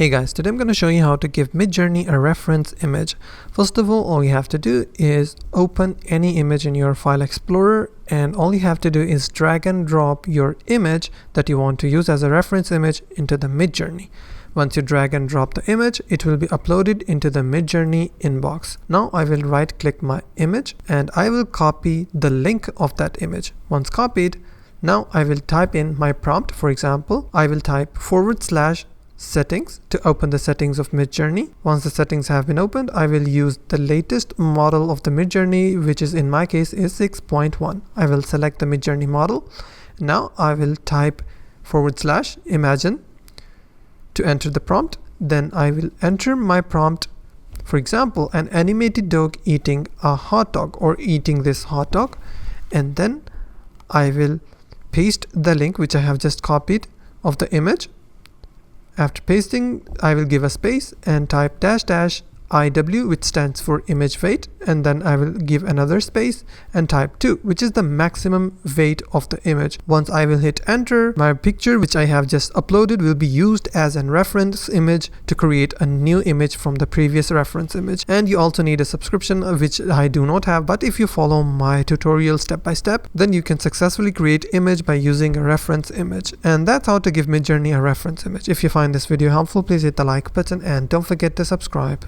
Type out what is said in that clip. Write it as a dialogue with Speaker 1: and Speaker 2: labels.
Speaker 1: Hey guys, today I'm going to show you how to give Midjourney a reference image. First of all you have to do is open any image in your file explorer, and all you have to do is drag and drop your image that you want to use as a reference image into the Midjourney. Once you drag and drop the image, it will be uploaded into the Midjourney inbox. Now I will right click my image and I will copy the link of that image. Once copied, now I will type in my prompt. For example, I will type /settings to open the settings of Midjourney. Once the settings have been opened, I will use the latest model of the Midjourney, which is in my case is 6.1. I will select the Midjourney model. Now I will type /imagine to enter the prompt. Then I will enter my prompt. For example, an animated dog eating a hot dog or eating this hot dog. And then I will paste the link which I have just copied of the image. After pasting, I will give a space and type --IW, which stands for image weight, and then I will give another space and type 2, which is the maximum weight of the image. Once I will hit enter, my picture which I have just uploaded will be used as a reference image to create a new image from the previous reference image. And you also need a subscription, which I do not have, but if you follow my tutorial step by step, then you can successfully create image by using a reference image. And that's how to give Midjourney a reference image. If you find this video helpful, please hit the like button and don't forget to subscribe.